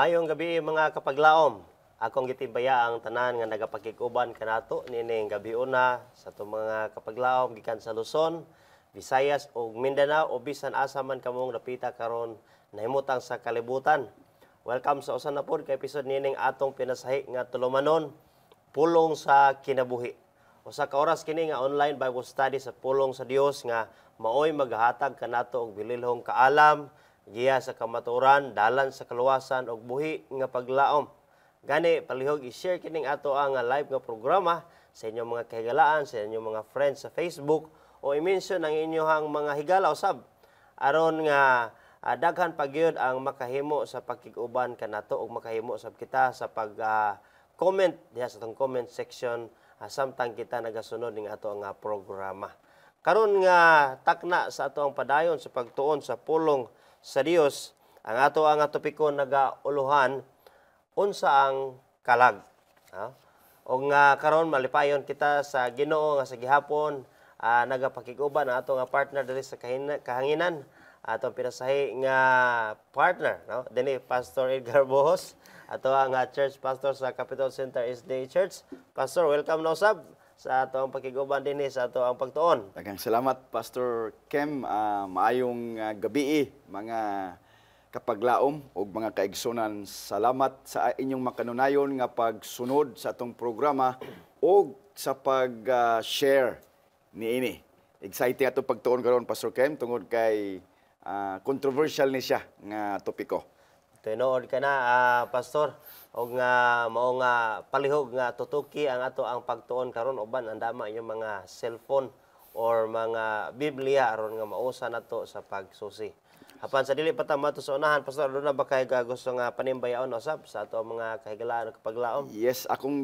Mayong gabi mga kapaglaom. Akong gitibaya ang tanan nga nagapakikuban kanato nining gabi una sa itong mga kapaglaom gikan sa Luzon, Visayas ug Mindanao o bisan asa man kamong napita karon nahimutang sa kalibutan. Welcome sa usa na pod ka episode nining atong pinasahi nga tulumanon pulong sa kinabuhi. Usa ka oras kini nga online Bible study sa pulong sa Dios nga maoy maghatag kanato og bililhong kaalam, giya sa kamaturan, dalan sa kaluwasan ug buhi nga paglaom. Gani palihog i-share kining ato ang live nga programa sa inyong mga kahigalaan, sa inyong mga friends sa Facebook o i-mention ang inyong mga higala usab aron nga daghan pagyud ang makahimo sa pakiguban kanato ug makahimo sab kita sa pag comment diha sa tong comment section samtang kita nagasunod ning ato nga programa. Karon nga takna sa ato ang padayon sa pagtuon sa pulong sa Dios, ang ato ang topiko nagauluhan unsa ang kalag. O nga karon malipayon kita sa Ginoo nga sa gihapon nagapakiguban ang ato nga partner diri sa kahanginan, atong pinasahi nga partner, no? Dinhi Pastor Edgar Bohos, ato ang church pastor sa Capital Center SDA Church. Pastor, welcome na usab sa ato ang pakiguban dinhi sa ato ang pagtuon. Daghang salamat Pastor Kem, maayong gabi mga kapaglaom ug mga kaigsunan. Salamat sa inyong makanunayon nga pagsunod sa atong programa ug sa pag-share niini. Exciting ato pagtuon karon Pastor Kem tungod kay controversial ni siya nga topiko. Tinuod ka na Pastor og nga mao nga palihog nga tutuki ang ato ang pagtuon karon uban andama yung mga cellphone or mga Biblia aron nga mausa nato sa pagsusi. Apan sa dili pa ta mato sa unahan, Pastor, doon na ba kay gusto nga panimbayaon usab sa ato mga kahigalaan ug kapaglaom? Yes, akong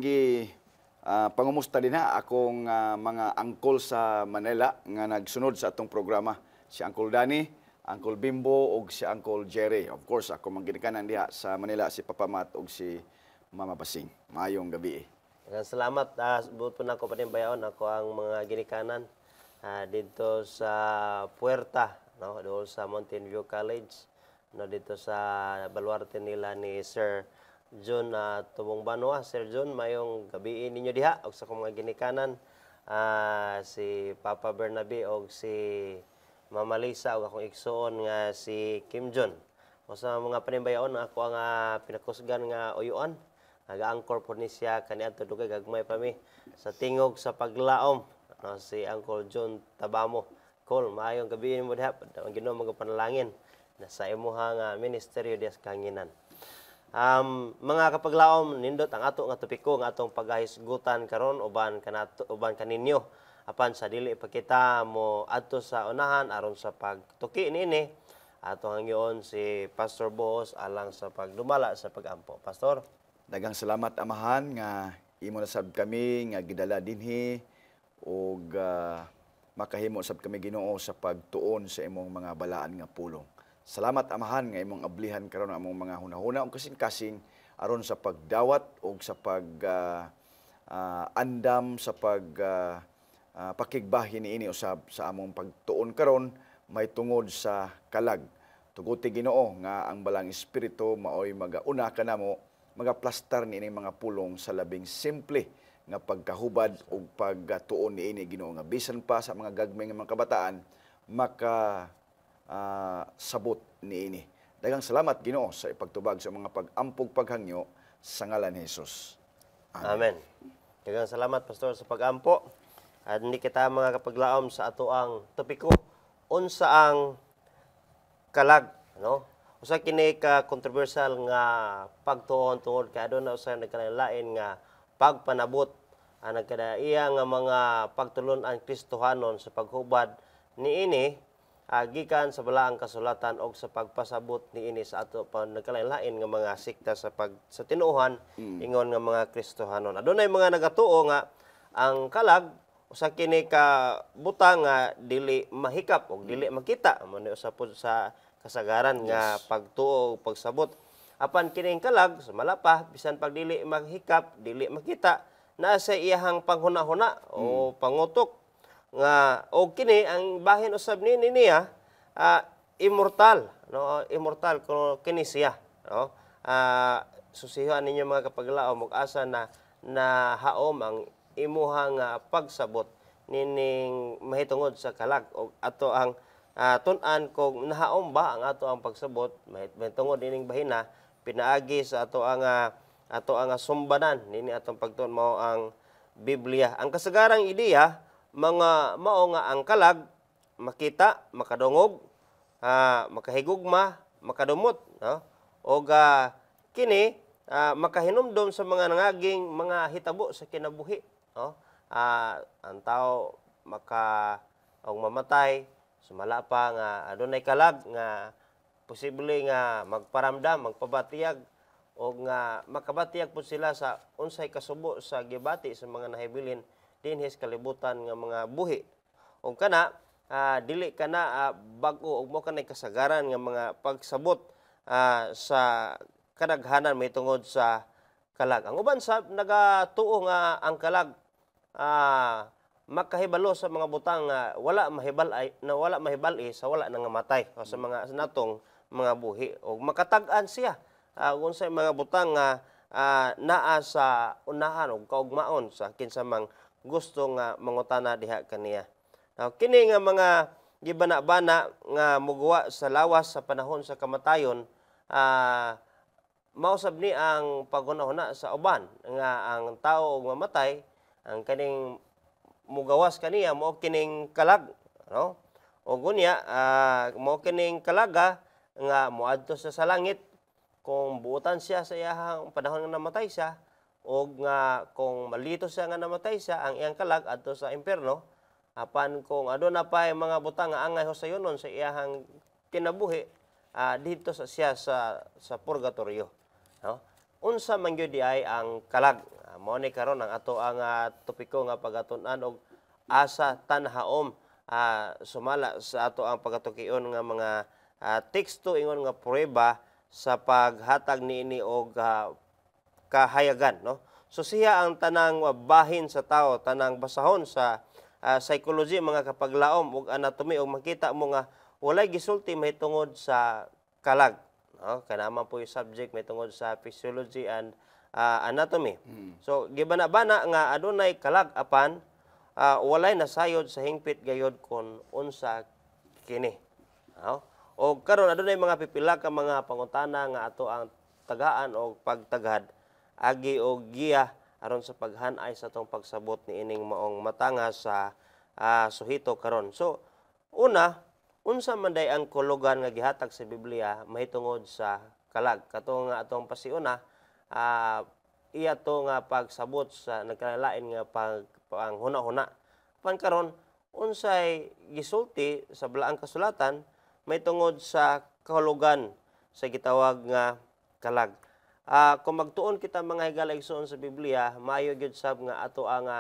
pangumusta din akong mga angkol sa Manila nga nagsunod sa atong programa. Si Uncle Danny, Uncle Bimbo ug si Uncle Jerry. Of course, ako man ginikanan diha sa Manila si Papa Mat ug si Mama Basing. Maayong gabi. Salamat. Buot po na ako panimbayaon ako ang mga ginikanan dito sa Puerta, no, doon sa Mountain View College, no, dito sa baluarte nila ni Sir John Tubong Banwa. Sir John, mayong gabi ninyo diha og sa mga ginikanan si Papa Bernabe og si Mama Lisa ug akong igsoon nga si Kim John. O sa mga panimbayaon ako ang pinakusgan nga uyuan. Nag-angkor po ni siya kaniadto dugay gagmay pa mi sa tingog sa paglaom, no, si Uncle John Tabamo. Cool, maayong gabi mo diha. Ang Ginoo magapanalangin na sa imuha nga ministeryo diha sa kahanginan. Mga kapaglaom, nindot ang ato nga topiko nga atong paghahisgutan karon uban kaninyo. Apan sa dili pa kita mo adto sa unahan aron sa pagtuki niini, ato hangyoon si Pastor Bohos alang sa pagdumala sa pagampo. Pastor, Daghang salamat amahan nga imo na sab kami nga gidala dinhi ug makahimo sab kami Ginoo sa pagtuon sa imong mga balaan nga pulong. Salamat amahan nga imong ablihan karon ang among mga hunahuna ug kasing-kasing aron sa pagdawat ug sa andam sa pakigbahin niini usab sa among pagtuon karon may tungod sa kalag. Tuguti Ginoo nga ang balang espiritu maoy magauna kanamo, magaplastar niini mga pulong sa labing simple nga pagkahubad ug pagtuon niini Ginoo nga bisan pa sa mga gagmay nga mga kabataan sabot niini. Daghang salamat Ginoo sa ipagtubag sa mga pag-ampog paghangyo sa ngalan ni Hesus. Amen. Daghang salamat Pastor sa pag-ampo. At hindi kita mga kapaglaom sa ato ang topiko unsa ang kalag, no? Usa kini ka controversial nga pagtuon tungod kay aduna usa nagkalain nga pagpanabot nagkadaiya nga mga pagtulon-an Kristohanon sa paghubad niini gikan sa balaang kasulatan og sa pagpasabot niini sa ato pa nagkalain nga mga sikta sa tinuohan ingon nga mga Kristohanon. Adunay mga nagatuo nga ang kalag usa kini ka butang nga dili mahikap og dili makita mo ni usa pod sa kasagaran nga pagtuo o pagsabot. Apan kining kalag sa malapa bisan pag dili mahikap, dili makita, naa sa iyahang panghuna-huna o pangutok nga o kini ang bahin usab niya immortal, no, immortal kini siya, no. susihan ninyo mga kapaglaom ug asa na haom ang imuhang pagsabot nining mahitungod sa kalag o ato ang tun-an kung nahaom ba ang ato ang pagsabot mahitungod nining bahina pinaagi sa ato ang sumbanan nini atong pagtuon mao ang Biblia. Ang kasagarang ideya mga mao nga ang kalag makita, makadungog, makahigugma, makadumot, no? O kini makahinumdom sa mga nangaging mga hitabo sa kinabuhi, no? Ang tao og mamatay sumala pa nga adunay kalag nga posible nga magparamdam, magpabatiyag o nga makabatiyag po sila sa unsay kasubo sa gibati sa mga nahibilin dinhi sa kalibutan nga mga buhi. O kana dili kana bag-o og mo kanay kasagaran nga mga pagsabot sa kadaghanan may tungod sa kalag. Ang uban sa nagatuo nga ang kalag makahibalo sa mga butang nga wala mahibal-i sa wala nang matay o sa mga natong mga buhi o makatag-an siya unsay mga butang nga naa sa unahan o kaugmaon sa kinsamang gusto nga mangutana diha kaniya. Now, kini nga mga gibana-bana nga muguwa sa lawas sa panahon sa kamatayon mausab ni ang paghuna-huna sa uban nga ang tao og mamatay ang kaning mugawas kaniya mao kining kalag, no? O gunya mao kining kalaga nga moadto sa langit kung buutan siya sa iyahang panahon nga namatay siya o nga kung malito siya nga namatay siya ang iyang kalag adto sa impierno apan kung aduna pa mga butang nga angay husayonon sa iyahang kinabuhi dito sa siya sa purgatorio, no? Unsa man gyud ay ang kalag mao ni karon ang ato ang topiko nga pagatun-an og asa tanhaom sumala sa ato ang pagatukion nga mga teksto ingon nga prueba sa paghatag niini og kahayagan, no? So siya ang tanang bahin sa tao, tanang basahon sa psychology mga kapaglaom ug anatomy ug makita mo nga walay gisulti mahitungod sa kalag, no? Kanama po yung subject mahitungod sa physiology and anatomy. So gibana-bana nga adunay kalag apan walay nasayod sa hingpit gayod kon unsa kini, no? O karon adunay mga pipila ka mga pangutana nga ato ang tagaan o pagtagad agi og giya aron sa paghan-ay sa tong pagsabot ni ining maong matanga sa suhito karon. So una, unsa man day ang kulugan nga gihatag sa Biblia mahitungod sa kalag kato nga atong pasiuna iya to nga pagsabot sa nagkalalain nga panghuna-huna. Pan karon unsay gisulti sa balaang kasulatan may tungod sa kahulugan sa gitawag nga kalag. Kung magtuon kita mga higalayson sa Biblia, maayo gyud sab nga ato ang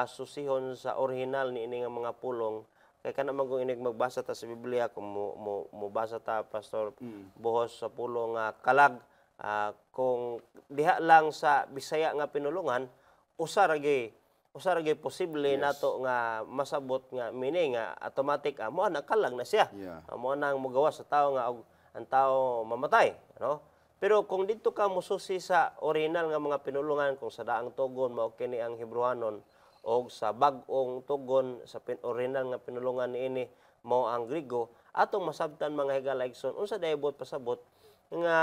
susihon sa orihinal ni ini nga mga pulong kay kana man kung inig magbasa ta sa Biblia kung mubasa ta Pastor buhos sa pulong kalag kung diha lang sa Bisaya nga pinulungan usa ra gyud posible nato nga masabot nga meaning nga automatic mo na kalag na siya. Mo nang mogawas sa tao nga ang tao mamatay, no? Pero kung dito ka mususi sa original nga mga pinulungan kung sa daang tugon mao kini ang Hebrewanon o sa bag-ong tugon sa original nga pinulungan niini mao ang Griego atong masabtan mga higalayson unsa daybot pasabot nga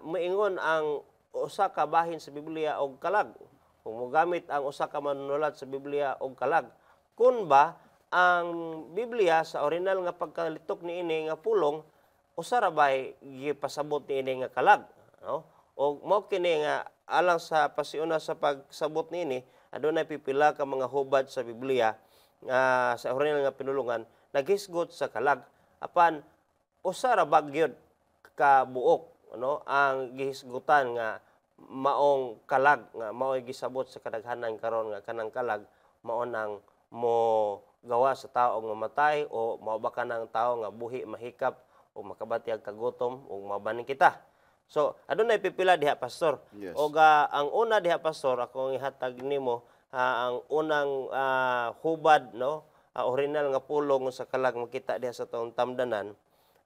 moingon ang usa ka bahin sa Biblia og kalag. Kung mogamit ang usa ka manunulat sa Biblia og kalag, kun ba ang Biblia sa original nga pagkalitok niini nga pulong usa ra bay gipasabot niini nga kalag, no? Og mao kini nga alang sa pasiuna sa pagsabot niini adunay pipila ka mga hubad sa Biblia sa original nga pinulungan naghisgot sa kalag apan usa ra bagyod ka buok, no? Ang gihisgutan nga maong kalag nga mao gisabot sa kadaghanan karon nga kanang kalag mao nang mo gawa sa tao og mamatay o mao ba kanang tao nga buhi mahikap o makabatyag kagutom o mabaning kita. So adunay pipila diha pastor. Yes. Og ang una diha pastor akong ihatag nimo ang unang hubad, no? Original nga pulong sa kalag makita diha sa taong tamdanan.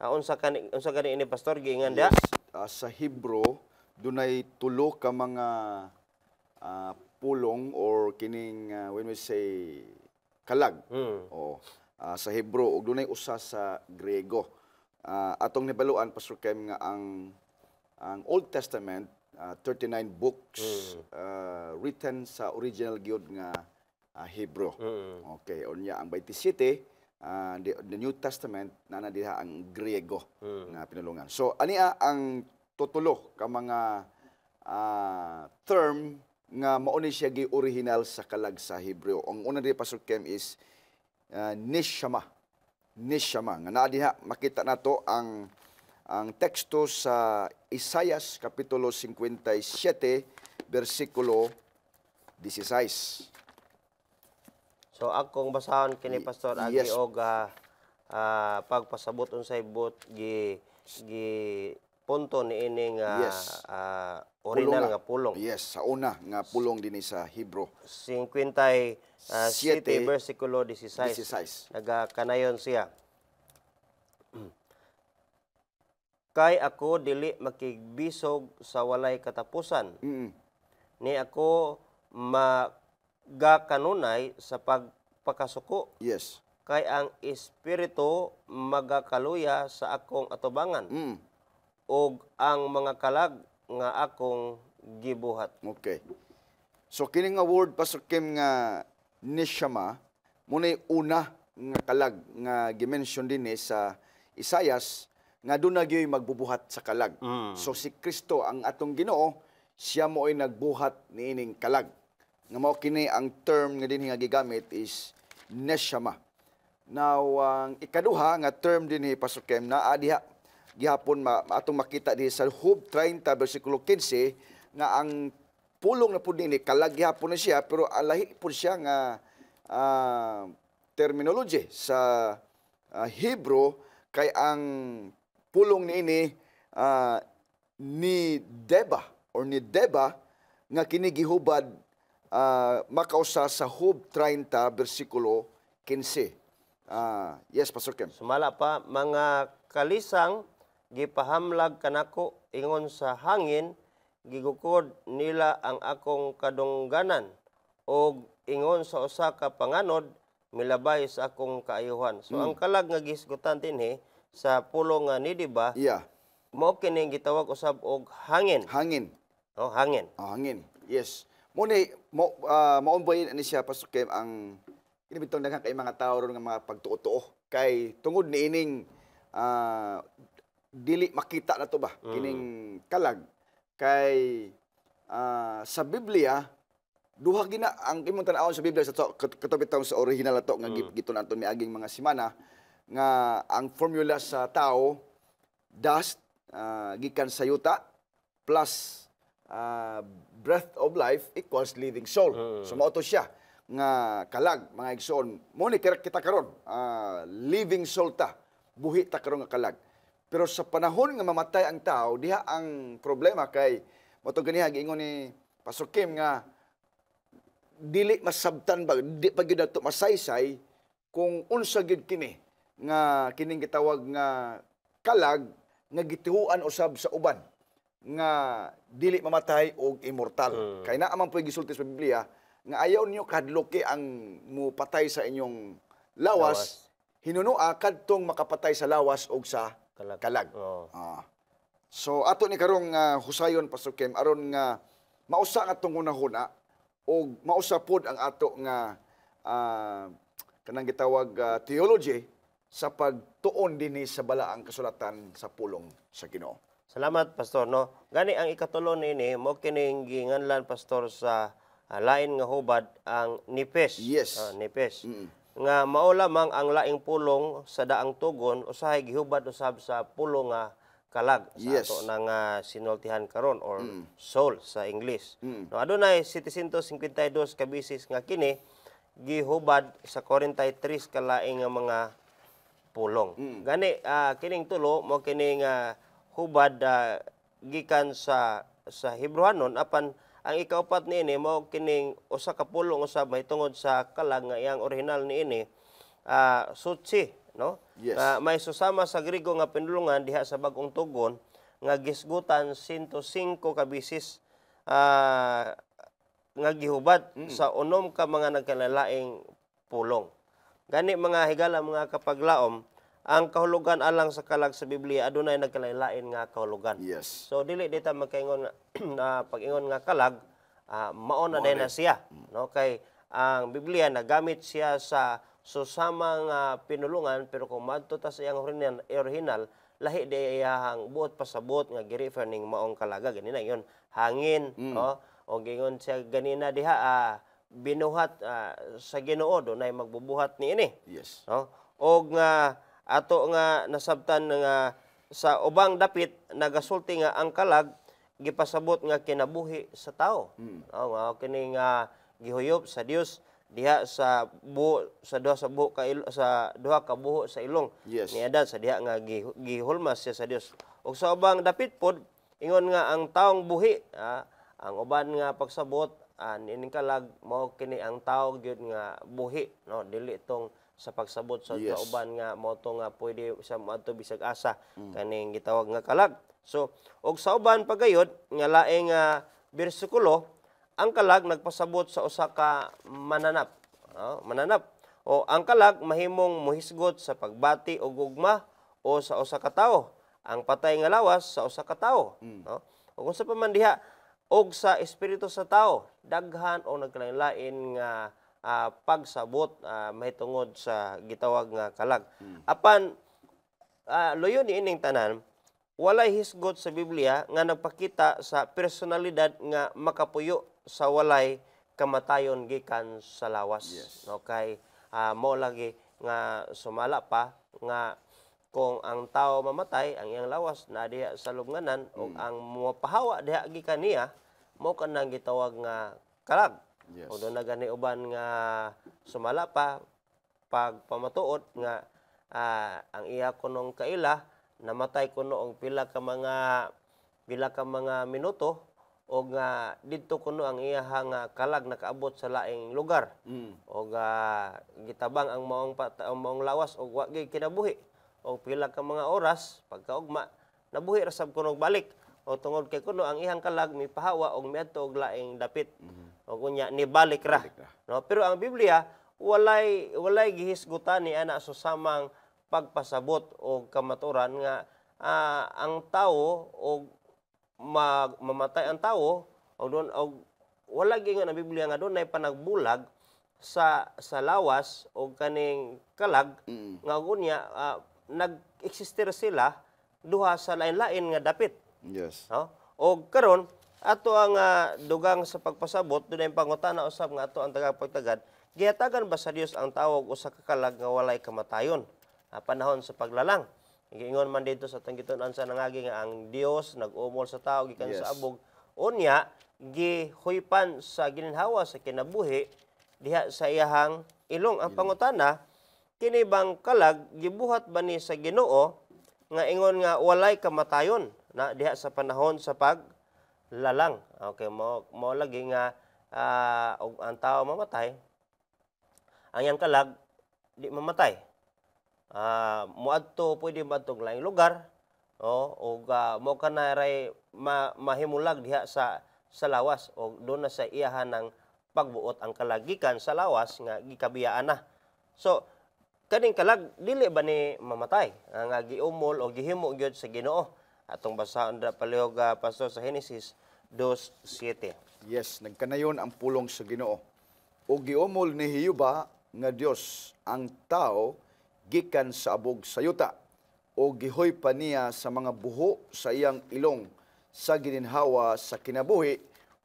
Unsa gani ini pastor giingan diha? Sa Hebro dunay tulo ka mga pulong or kining when we say kalag. O sa Hebro ug dunay usa sa Griego. Atong nibaluan Pastor Kem nga ang Old Testament 39 books written sa original gyud nga Hebro. Okay, unya ang 27 the New Testament na diha ang Griego nga pinulungan. So ania ang tutulo ka mga term nga mao ni siya gi original sa kalag sa Hebreo. Ang una diha Pastor Kem is neshama. Neshama nga naa diha makita nato ang teksto sa Isaias kapitulo 57 bersikulo 16. So akong basahon kini Pastor agi Yes. og pagpasabot unsay but gi punto ni ining Yes. original nga pulong. Yes, sa una nga pulong dinhi sa Hebro. 57 Siete, bersikulo 16. 16. Nagakanayon siya. Kay ako dili makigbisog sa walay katapusan. Ni ako magakanunay sa pagpakasuko. Yes. Kay ang espiritu magakaluya sa akong atubangan. Og ang mga kalag nga akong gibuhat. Okay. So kini nga word Pastor Kim nga neshama munay una nga kalag nga gimension dinhi sa Isaias nga doon na gyud magbubuhat sa kalag. So si Kristo ang atong Ginoo, siya mo ay nagbuhat niining kalag. Nga mao kini ang term nga dinhi nga gigamit is neshama. Now ang ikaduha nga term dinhi Pastor Kem naa diha gihapon atong makita dihi sa Job 30 bersikulo 15 nga ang pulong na pud dinhi kalag gihapon na siya pero alahi pud siya nga terminology sa Hebro kay ang pulong niini ni Deba nga kini gihubad makausa sa Job 30 bersikulo 15. Yes, Pastor Kem. Sumala pa, mga kalisang gipahamlag kanako ingon sa hangin, gigukod nila ang akong kadungganan og ingon sa usa ka panganod milabay sa akong kaayuhan. So ang kalag nga gisgutan dinhi sa pulong nga ni Diba, Yeah. mao kini gitawag usab og hangin. Hangin. Oh, hangin. Hangin. Yes. Maumbayin ni siya Pastor Kem ang inibitong daghang kay mga tao ron nga mga pagtuo-tuo kay tungod niining dili makita na to ba kining kalag kay sa Biblia duha gina ang imong tan-awon sa Biblia sa katubit sa original ato nga giton aton miaging mga semana nga ang formula sa tao dust gikan sa yuta plus breath of life equals living soul. So mao to siya nga kalag mga igsoon mo ni kita karon living soul ta buhi ta karon nga kalag. Pero sa panahon nga mamatay ang tao, diha ang problema kay moto ganiha giingon ni Pastor Kim nga dili masabtan ba di pa gyud ato masaysay kung unsa gyud kini nga kining gitawag nga kalag nga gitihuan usab sa uban nga dili mamatay og immortal. Kay naa man puy gisulti sa Biblia nga ayaw niyo kadloki ang mupatay sa inyong lawas. Hinunua kadtong makapatay sa lawas og sa kalag. Oh. So ato ni karong husayon Pastor Kem aron nga mausa nga atong hunahuna og mausa pod ang ato nga kanang gitawag theology sa pagtuon dinhi sa balaang kasulatan sa pulong sa Ginoo. Salamat Pastor no. Gani ang ikatulo nini mo kining ginganlan Pastor sa lain nga hubad ang nipes. Yes. Nipes. Nga mao lamang ang laing pulong sa daang tugon usahay gihubad usab sa pulong nga kalag sa Yes. ato nang sinultihan karon or soul sa English. No adunay 752 ka bisis nga kini gihubad sa 43 ka laing nga mga pulong. Gani kining tulo mo kining hubad gikan sa Hebrewanon apan ang ikaupat niini mao kining usa ka pulong usab mahitungod sa kalag nga iyang original niini sutsi no. Yes. May susama sa Griego nga pinulungan diha sa bag-ong tugon nga gisgutan 105 ka bisis nga gihubad sa unom ka mga nagkalalaing pulong. Gani mga higala, mga kapaglaom, ang kahulugan alang sa kalag sa Biblia adunay nagkalalain nga kahulugan. Yes. So dili dita magkaingon nga na pag-ingon nga kalag, mao na din na siya, no? Kay ang Biblia nagamit siya sa susamang pinulungan, pero kung madto ta sa iyang original, lahi di iyahang buot pasabot nga gi-refer ning maong kalaga ganina yon hangin, no? O gingon siya ganina diha binuhat sa Ginoo dunay magbubuhat niini. Yes. No? Og nga ato nga nasabtan nga sa ubang dapit nagasulti nga ang kalag gipasabot nga kinabuhi sa tao. Nga kini nga gihuyop sa Dios diha sa duha ka buho sa ilong. Yes. Niada sa diha nga gihulmas siya sa Dios. Og sa ubang dapit pod ingon nga ang taong buhi, ang uban nga pagsabot nining kalag mao kini ang tao gyud nga buhi, no? Dili tong sa pagsabot sa Yes. uban nga mao to nga pwede sa moadto bisag asa kaning gitawag nga kalag. So og sa uban pagayod nga laing bersikulo, ang kalag nagpasabot sa usa ka mananap, no? Mananap o ang kalag mahimong mohisgot sa pagbati og gugma o sa usa ka tawo. Ang patay nga lawas sa usa ka tawo, no? Ug unsa pa man diha og sa espiritu sa tao, daghan o nagkalain-lain nga pagsabot mahitungod sa gitawag nga kalag. Apan luyo ni ining tanan, walay hisgot sa Biblia nga nagpakita sa personalidad nga makapuyo sa walay kamatayon gikan sa lawas. Yes. No, kay mo lagi nga sumala pa nga kung ang tao mamatay, ang iyang lawas na diha sa lubnganan o ang mapahawa diha gikan niya, mao kanang gitawag nga kalag. Yes. O doon na gani uban nga sumala pa pag pamatuod nga ang iya kunong kaila namatay kuno og pila ka mga minuto o nga didto kuno ang iyahang kalag nakaabot sa laing lugar. O gitabang ang maong lawas og wa gyud kinabuhi o pila ka mga oras pagkaugma nabuhi ra sab kuno balik o tungod kay kuno ang ihang kalag mipahawa og miadto og laing dapit. O kunya nibalik ra. No, pero ang Biblia walay gihisgutan ni ana susamang pagpasabot o kamaturan nga ang tawo og mamatay ang tawo og wala gingon ang Biblia nga dunay panagbulag sa lawas o kaning kalag nga gunya nag-existir sila duha sa lain-lain nga dapit. Yes. No? O karon ato ang dugang sa pagpasabot dunay pangutana usab nga ato ang tagapagtagad, gihatagan ba sa Dios ang tawag usa ka kalag nga walay kamatayon panahon sa paglalang? Giingon man dito sa tanggiton sa nangagi nga ang Dios nag-umol sa tao gikan Yes. sa abog, unya gihuypan sa gininhawa sa kinabuhi diha sa iyahang ilong. Ang pangutana, kini bang kalag gibuhat ba ni sa Ginoo nga ingon nga walay kamatayon na diha sa panahon sa paglalang? Okay, mo lagi nga og ang tao mamatay, ang iyang kalag di mamatay. Muadto pwede madtong laing lugar, o mo kanaray mahimulag diha sa lawas o doon na sa iyahan ng pagbuot ang kalagikan sa lawas nga gikabiyaan na. So kaning kalag dili ba ni mamatay nga giumol o gihimo gyud sa Ginoo? Atong basahon ra palihog pastor sa Genesis 2:7. Yes, nagkanayon ang pulong sa Ginoo. O giumol ni Hiyuba nga Dios ang tao gikan sa abog sa yuta o gihoy pa niya sa mga buho sa iyang ilong sa gininhawa sa kinabuhi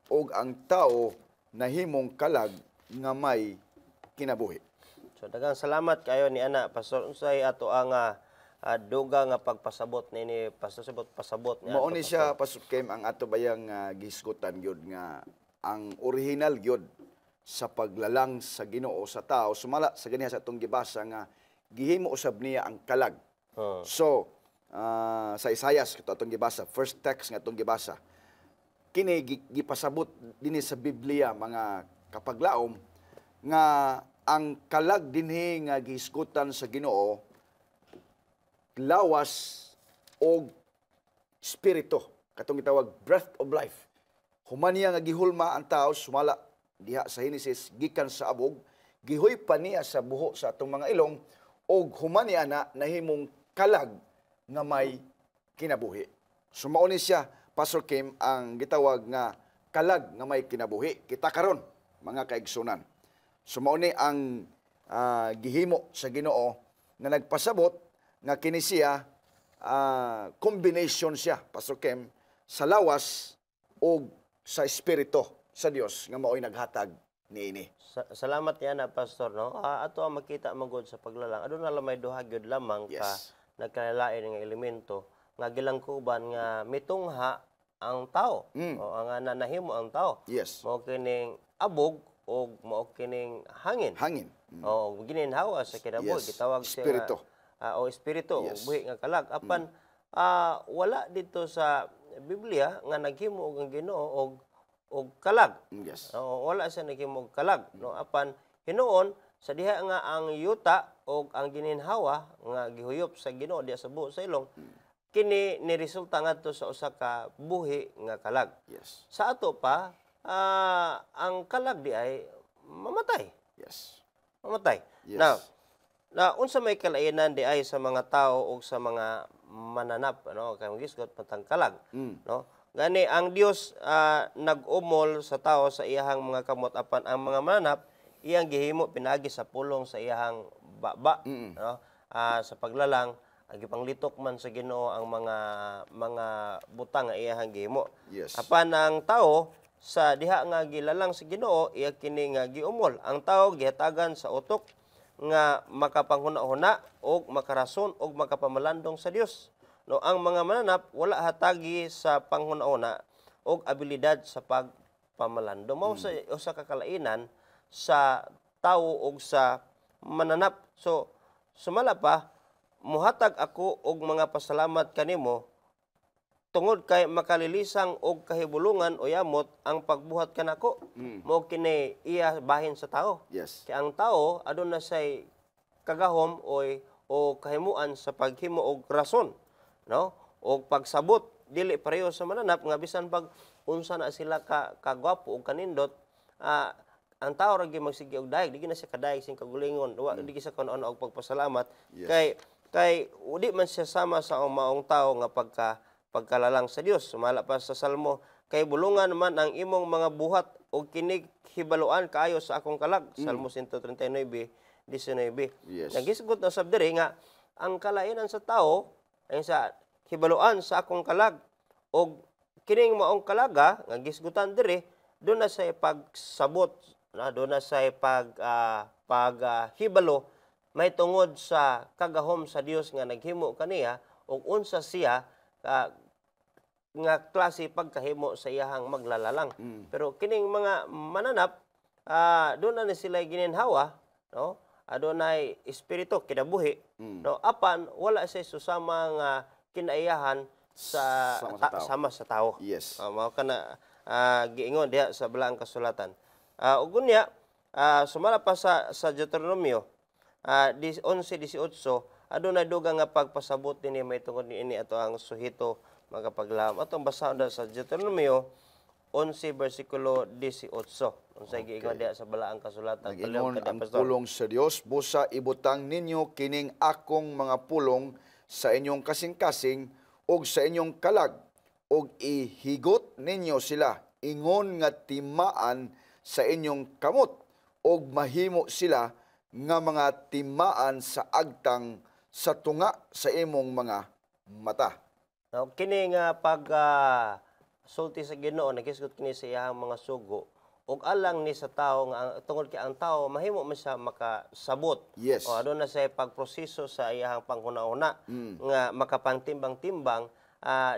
og ang tao nahimong kalag nga may kinabuhi. So daghang salamat kayo ni ana Pastor. Unsay ato ang duga nga pagpasabot ni Pastor pasabot nga Mao ato, ni siya pasukem ang ato bayang gihisgutan gyud nga ang original gyud sa paglalang sa Ginoo sa tao sumala sa ganiha sa atong gibasa nga gihimo usab niya ang kalag. So sa Isaias kato atong gibasa, first text nga atong gibasa. Kini gipasabot dinhi sa Biblia mga kapaglaom nga ang kalag dinhi nga gihisgutan sa Ginoo lawas o spirito, katong gitawag breath of life. Human niya nga gihulma ang tao sumala diha sa Henesis gikan sa abog, gihoy pa niya sa buho sa atong mga ilong og human niya na nahimong kalag nga may kinabuhi. Sumao ni siya, Pastor Kim, ang gitawag nga kalag nga may kinabuhi. Kita karon mga kaigsunan. Sumao ni ang gihimo sa Ginoo nga nagpasabot nga kini siya combination siya, Pastor Kim, sa lawas o sa espiritu sa Dios nga mao'y naghatag niini. Salamat yan na, Pastor. No? Ato ang makita magod sa paglalang. Ano na lamay duha gyud lamang ka Yes. nagkalalain nga elemento nga gilangkuban nga mitungha ang tao. O ang nanahimo ang tao. Yes. Mao kining abog o mao kining hangin. Hangin. O gininhawa sa kinabuhi. Yes. Gitawag siya Espiritu. o espiritu, Yes. buhi nga kalag. Apan wala dito sa Biblia nga naghimo og ang Ginoo og kalag. Yes. Wala siya naghimo og kalag. No? Apan hinuon sa diha nga ang yuta o ang gininhawa nga gihuyop sa Ginoo diha sa buho sa ilong, kini ni resulta ngadto sa usa ka buhi nga kalag. Yes. Sa ato pa, ang kalag di ay mamatay. Yes. Mamatay. Yes. Na unsa may kalainan di ay sa mga tao o sa mga mananap, ano, kay gisgot patang kalag, no? Gani ang Dios nag-umol sa tao sa iyahang mga kamot, apan ang mga mananap iyang gihimo pinagi sa pulong sa iyahang baba, no? Sa paglalang gipanglitok man sa Ginoo ang mga butang nga iyahang gihimo. Yes. Apan ang tao sa diha nga gilalang sa Ginoo iya kini nga giumol. Ang tao gihatagan sa utok nga makapanghuna-huna og makarason og makapamalandong sa Dios. No, ang mga mananap wala hatagi sa panghuna-huna og abilidad sa pagpamalandong. Mao sa usa ka kalainan sa tawo og sa mananap. So sumala pa muhatag ako og mga pasalamat kanimo tungod kay makalilisang og kahibulungan o yamot ang pagbuhat kanako. Mao kini iya bahin sa tao. Yes. Kaya ang tao aduna say kagahom o kahimuan sa paghimo og rason, no? Og pagsabot dili pareho sa mananap nga bisan pag unsa na sila kagwapo og kanindot, ang tao ra gyud magsige og daig, di na siya kadaig sing kagulingon, wa di siya kuno og pagpasalamat. Yes. Kay udi man siya sama sa maong tao nga pagkalalang sa Dios. Sumala pa sa Salmo, kay bulungan man ang imong mga buhat o kinig hibaluan kaayo sa akong kalag. Salmo 139:19. Yes. Nagisgot na sab diri nga ang kalainan sa tao ay sa hibaluan sa akong kalag o kining maong kalaga nga gisgutan diri do na say pagsabot, na do na say paghibalo may tungod sa kagahom sa Dios nga naghimo kaniya ug unsa siya nga klase pagkahimo sa iyahang maglalalang. Pero kining mga mananap, doon na sila gininhawa, no? Adunay espiritu kinabuhi, no? Apan wala siya susama nga kinaiyahan sama sa tao. Yes. Mao kana giingon diha sa balaang kasulatan. Ug unya sumala pa sa Deuteronomio 11:18, adunay dugang nga pagpasabot dinhi may tungod niini ato ang suhito magapaglam. Atong basahon sa Deuteronomio 11:18. Unsay giingon diha sa balaang kasulatan. Nag-ingon ang pulong sa Dios, busa ibutang ninyo kining akong mga pulong sa inyong kasing-kasing og sa inyong kalag, og ihigot ninyo sila, ingon nga timaan sa inyong kamot, og mahimo sila nga mga timaan sa agtang sa tunga sa imong mga mata. Now, kini nga pag sulti sa Ginoo nagisgot kini sa iyang mga sugo ug alang ni sa tawo nga tungod kay ang tawo mahimo man siya makasabot. Yes. O aduna sa pagproseso sa iyang panghuna-una nga makapangtimbang-timbang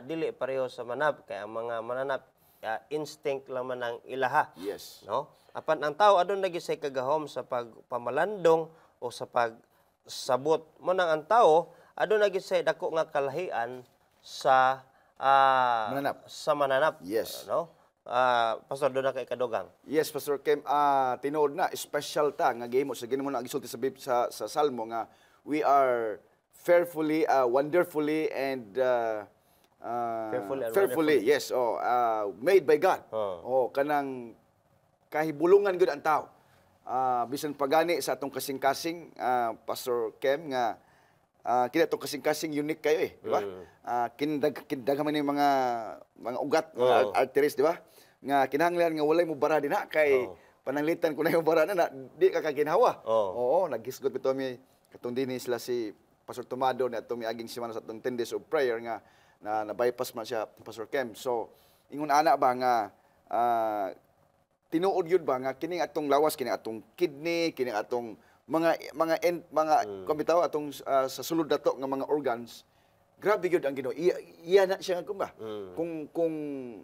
dili pareho sa manap kay ang mga mananap instinct lang man ang ilaha. Yes. No? Apan ang tao adun lagi say kagahom sa pagpamalandong o sa pagsabot. Mo nang ang tao adun lagi say dako nga kalahian sa Mananap. Sa mananap. Yes. No? Pastor doon na kay kadugang. Yes, Pastor Kim, tinuod na special ta nga gihimo sa Ginoo na gisulti sa Salmo nga we are fearfully, wonderfully and Fearfully and yes. Made by God. Kanang kahibulungan gud ang tao. Bisan pagani sa atong kasing-kasing, Pastor Kem, nga kina itong kasing-kasing unique kayo di ba? Kindag man yung mga ugat, mga arteries, di ba? Nga kinahanglan nga walay mo bara din kay pananglitan ko na yung bara na di ka kaginhawa. Oo, naghisgot ito mi katong dinhi sila si Pastor Tomado na itong miaging simana sa itong 10 days of prayer nga na bypass man siya, Pastor Kem. So, ingon ana ba nga tinuod yun ba nga kining atong lawas, kining atong kidney, kining atong mga bitaw atong sa sulod dato nga mga organs, grabe gyud ang Ginoo. Iya na siya nga kumba. Kung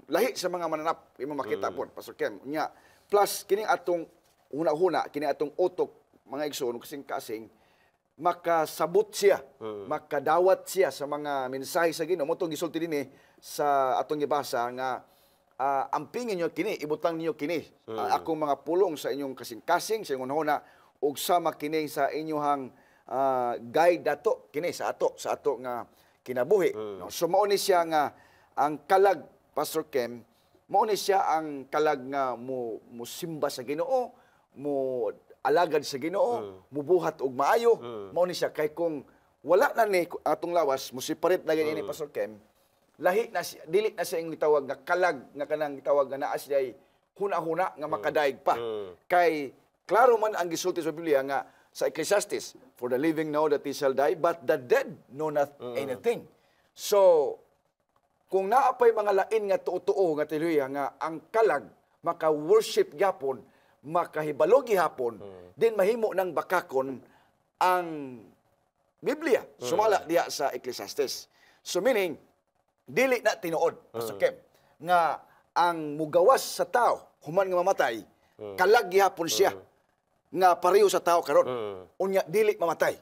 lahi sa mga mananap imo makita po, Pastor Kem. Nya plus kining atong huna-huna, kining atong utok, mga igsoon kasing-kasing, makasabot siya, makadawat siya sa mga mensahe sa Ginoo. Mo tong gisulti dinhi sa atong gibasa nga ampingin niyo kini, ibutang niyo kini. Akong mga pulong sa inyong kasing-kasing, sa inyong huna, ug sama kini sa inyong guide dato kini sa ato nga kinabuhi. No? So mao ni siya nga ang kalag, Pastor Kem, mao ni siya ang kalag nga mo simba sa Ginoo, mo alagad sa Ginoo, mubuhat og maayo. Mao ni siya kay kung wala na ni atong lawas, mo separate na gani Pastor Kem, lahi na siya, dili na siya yung gitawag nga kalag nga kanang gitawag nga naa siya huna-huna nga makadaig pa. Kay klaro man ang gisulti sa Biblia nga sa Ecclesiastes, for the living know that he shall die, but the dead know not anything. So, kung naapay mga lain nga tuo-tuo nga teolohiya nga ang kalag maka-worship gyapon, makahibalogi hapon, din mahimo ng bakakon ang Biblia. Sumala diya sa Ecclesiastes. So meaning, dili na tinuod, Pastor Kem, nga ang mugawas sa tao, human nga mamatay, kalag gyapon siya nga pareho sa tao karon. Unya dili mamatay.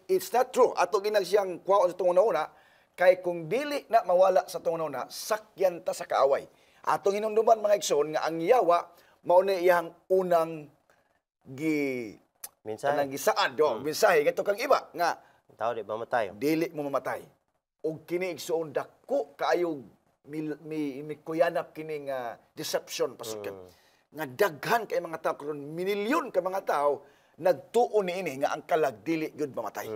It's not true. Ato ginag siyang kwaon sa tungod una kay kung dili na mawala sa tungod una, sakyan ta sa kaaway. Atong hinumduman mga igsoon nga ang yawa mao ni iyang unang mensahe gisaan mensahe ngadto kang iba nga tao di mamatay. Dili mo mamatay. Og kini igsoon dako kaayo mi kuyanap kini nga deception, Pastor Kem. Nga daghan kay mga tao karon, minilyon ka mga tao nagtuo niini nga ang kalag dili gyud mamatay.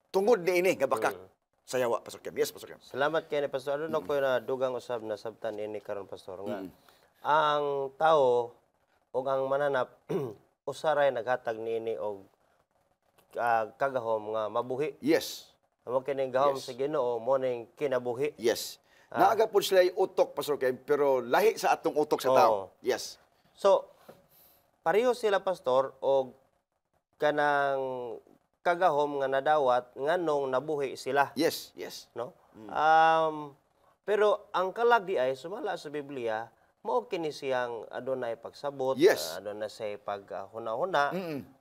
Tungod niini nga bakak sa yawa, Pastor Kem. Yes, Pastor Kem. Salamat kay ni Pastor. Ano ko na dugang usab na sabtan ini karon, Pastor, nga ang tao ug ang mananap usaray naghatag niini og kagahom nga mabuhi. Yes. Amo kini gahom sa Ginoo mo ning kinabuhi. Yes. Naaga po sila utok, Pastor Kem, pero lahi sa atong utok sa tao. Yes. So, pareho sila, Pastor, og kanang kagahom nga nadawat nganong nabuhi sila. Yes, yes. No? Pero ang kalag di ay sumala sa Biblia, mao kini siyang adunay pagsabot, yes. Adunay say paghuna-huna,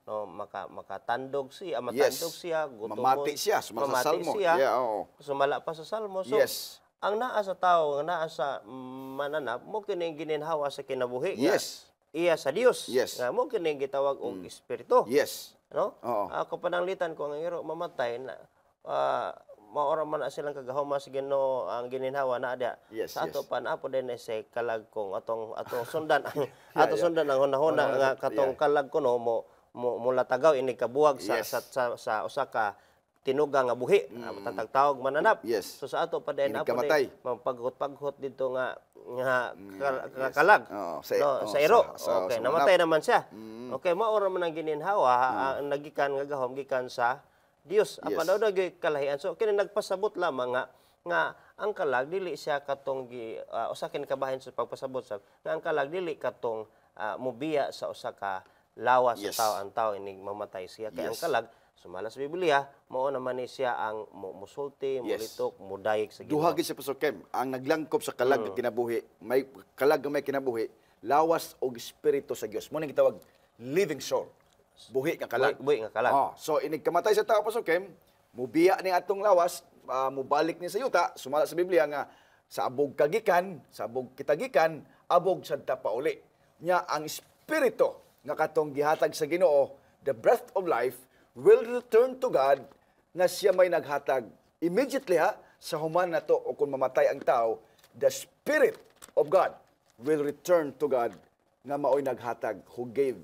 no, makatandog siya, matandog siya, gutomon, mamati siya, sumala sa Salmo. Yeah, sumala pa sa Salmo. So, yes. Ang naa sa tao, ang naa sa mananap, mo kining gininhawa sa kinabuhi. Yes. Iya sa Dios. Yes. Nga mo kining gitawag og espiritu. Yes. No? Ako pananglitan ko ang iro mamatay na maora man na silang kagahoma sa Ginoo ang gininhawa na ada. Yes, sa ato yes. pa na po din say kalag kong atong sundan sundan ang hunahuna nga katong kalag ko no mo latagaw ini kabuwag sa usa ka tinuga nga buhi, matatag tawag mananap. Yes. So sa ato pa din apo kamatay. Mapaghot-paghot dito nga kalag. Sa iro. Okay, namatay naman siya. Okay, maora man ang gininhawa, ang nagikan nga gahom gikan sa Dios. Apa daw kalahian. So kini nagpasabot lamang nga ang kalag dili siya katong usa kin kabahin sa pagpasabot sa nga ang kalag dili katong mobiya sa usa ka lawas sa tao. Ang tao inig mamatay siya kay ang kalag sumala sa Biblia, mao naman ni siya ang musulti, mulitok, mudayeg sa Ginoo. Duha gid sa Pastor Kem, ang naglangkob sa kalag nga kinabuhi, may kalag nga may kinabuhi, lawas og espiritu sa Dios. Mo ning gitawag living soul. Buhi nga kalag. Buhi nga kalag. So inig kamatay sa tao, Pastor Kem, mubiya ning atong lawas, mubalik ni sa yuta, sumala sa Biblia nga sa abog kagikan, sa abog kitagikan, abog sadta pauli. Nya ang espiritu nga katong gihatag sa Ginoo, the breath of life will return to God nga siya may naghatag immediately sa human na to o kung mamatay ang tao, the Spirit of God will return to God nga mao'y naghatag who gave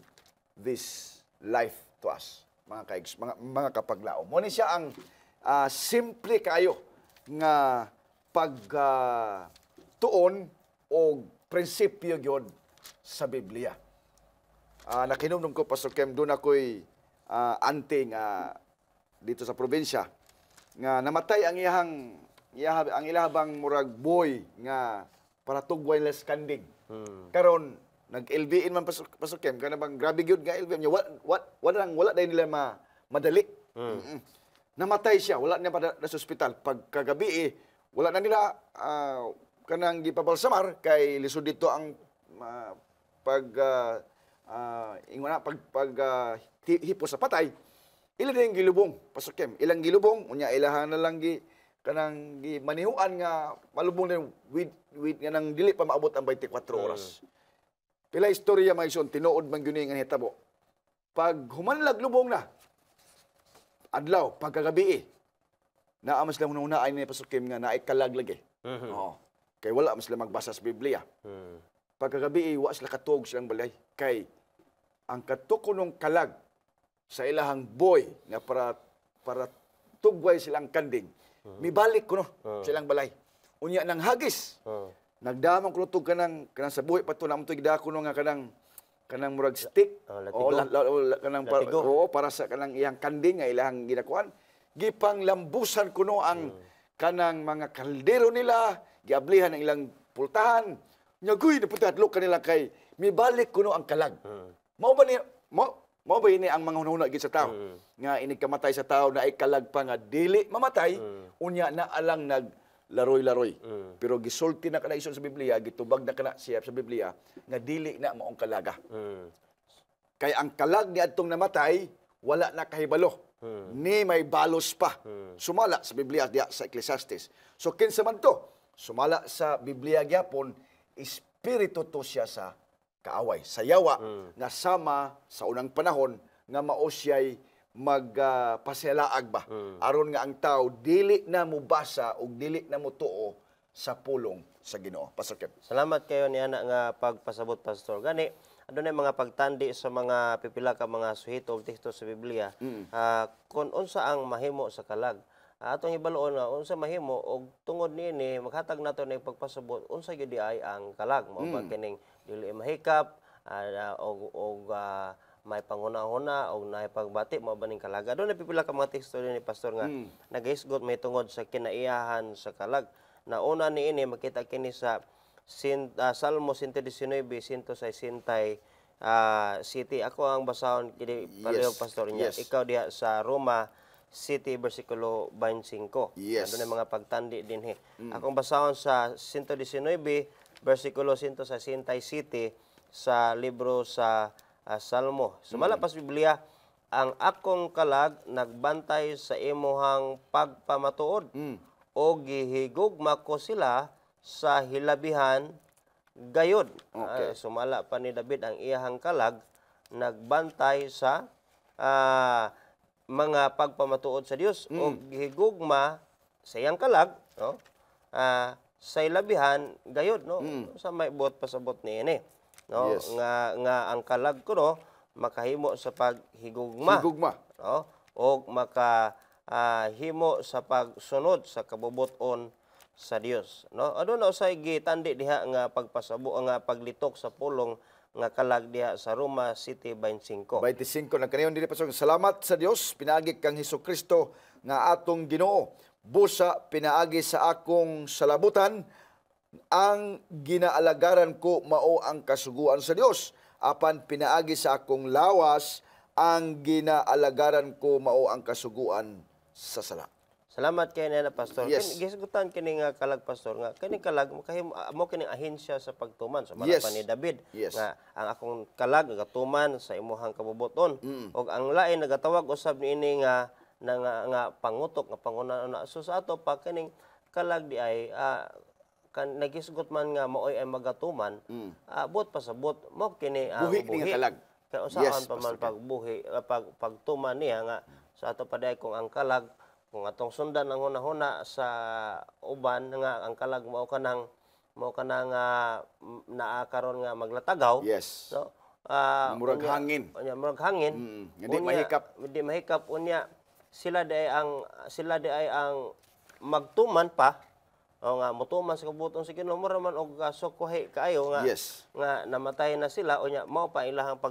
this life to us, mga kapaglaom. Mo ni siya ang simple kayo nga tuon o prinsipyo gyud sa Biblia. Nakinumdum ko, Pastor Kem, doon ako'y anting dito sa probinsya nga namatay ang ilahabang murag boy nga para tugway les kandig. Karon nag-LBN man Pastor Kem, kana bang grabe gyud nga LBN niya, wala dahil nila madali. Namatay siya, wala niya pa sa ospital. Pagkagabi wala na nila kanang gipabalsamar kay lisod dito ang hipo sa patay. Ilan na yung gilubong, Pastor Kem. Ilang gilubong, unya ilahan na lang kanang manihuan nga malubong na with nga nang dili pa maabot ang 24 oras. Pila istorya mga ison, tinuod man gyud nga hitabo. Pag humanlag lubong na, adlaw, pagkagabi naamas lang una ay ni Pastor Kem nga naikalag lagi. Oo. Kay wala mas lang magbasa sa Biblia. Pagkagabi wa sila katog silang balay. Kay ang katukunong kalag sa ilahang boy nga para tugway silang kanding. Mibalik kuno silang balay. Unya nang hagis. Nagdamang kuno tug kanang sa buhi pato namto gidako nga kanang murag stick para sa kanang iyang kanding nga ilahang ginakuan. Gipang lambusan kuno ang kanang mga kaldero nila, giablihan ang ilang pultahan. Nyagoy na puti hadlok kanila kay mibalik kuno ang kalag. Mao ba ini ang mga hunahuna gid sa tao nga inig kamatay sa tao na ikalag pa nga dili mamatay unya na alang naglaroy-laroy. Pero gisulti na kana ison sa Biblia, gitubag na kana siya sa Biblia nga dili na maong kalaga. Kay ang kalag ni adtong namatay wala na kahibalo. Ni may balos pa. Sumala sa Biblia diya sa Ecclesiastes. So kinsa man to? Sumala sa Biblia gyapon, espiritu to siya sa kaaway, sa yawa nga sama sa unang panahon nga mao siya'y magpasilaag ba aron nga ang tao dili na mo basa ug dili na mo tuo sa pulong sa Ginoo. Pastor Kem. Salamat kayo ni ana nga pagpasabot, Pastor. Gani adunay mga pagtandi sa mga pipila ka mga suhito ug teksto sa Biblia kun unsa ang mahimo sa kalag. Atong ibaluon nga unsa mahimo og tungod niini maghatag nato ning pagpasabot unsa gyud ay ang kalag. Mao ba kining dili mahikap og may panghuna-huna og naay pagbati mao ba ning kalag. Adunay pipila ka mga teksto ni Pastor nga nagahisgot may tungod sa kinaiyahan sa kalag. Na una niini makita kini sa Salmo 119, 160 city. Ako ang basahon kini pareho Pastor niya. Ikaw diha sa Roma City versikulo 25. Yes. Andun mga pagtandi din Akong basahon sa 119 versikulo 160 city sa libro sa Salmo. Sumala pas Biblia, ang akong kalag nagbantay sa imuhang pagpamatuod o gihigugma ko sila sa hilabihan gayod. Sumala pa ni David ang iyahang kalag nagbantay sa mga pagpamatuod sa Dios o gihigugma sa iyang kalag sa hilabihan gayod sa may buot pasabot niini nga ang kalag ko makahimo sa paghigugma o makahimo sa pagsunod sa kabubuton sa Dios aduna usay gitandi diha nga pagpasabo nga paglitok sa pulong nga kalag diha sa Roma City 25 nagkanayon dili Pastor. Salamat sa Dios pinaagi kang Hesukristo nga atong Ginoo. Busa pinaagi sa akong salabutan ang ginaalagaran ko mao ang kasuguan sa Dios. Apan pinaagi sa akong lawas ang ginaalagaran ko mao ang kasuguan sa sala. Salamat kay na Pastor. Yes. Gisgutan kini nga kalag Pastor nga kini kalag mo kini ahensya sa pagtuman sa mga ni David nga ang akong kalag nagatuman sa imuhang kabubuton ug ang lain nagatawag usab niini nga pangutok nga panguna so sa ato pa kining kalag di ay nagisgot man nga maoy ay magatuman abot pasabot mo kini buhi ni kalag kay usahan pa man pagbuhi pagtuman niya nga sa ato paday kung ang kalag kung atong sundan ang hunahuna sa uban nga ang kalag mao kanang naa karon nga maglatagaw. Yes. So, Murag hangin. murag hangin. Hindi mahikap. Hindi mahikap unya sila di ay ang magtuman pa o nga mutuman sa kabuton sa Ginoo mura man og sukwahi kaayo nga Yes. nga namatay na sila unya mao pa ilahang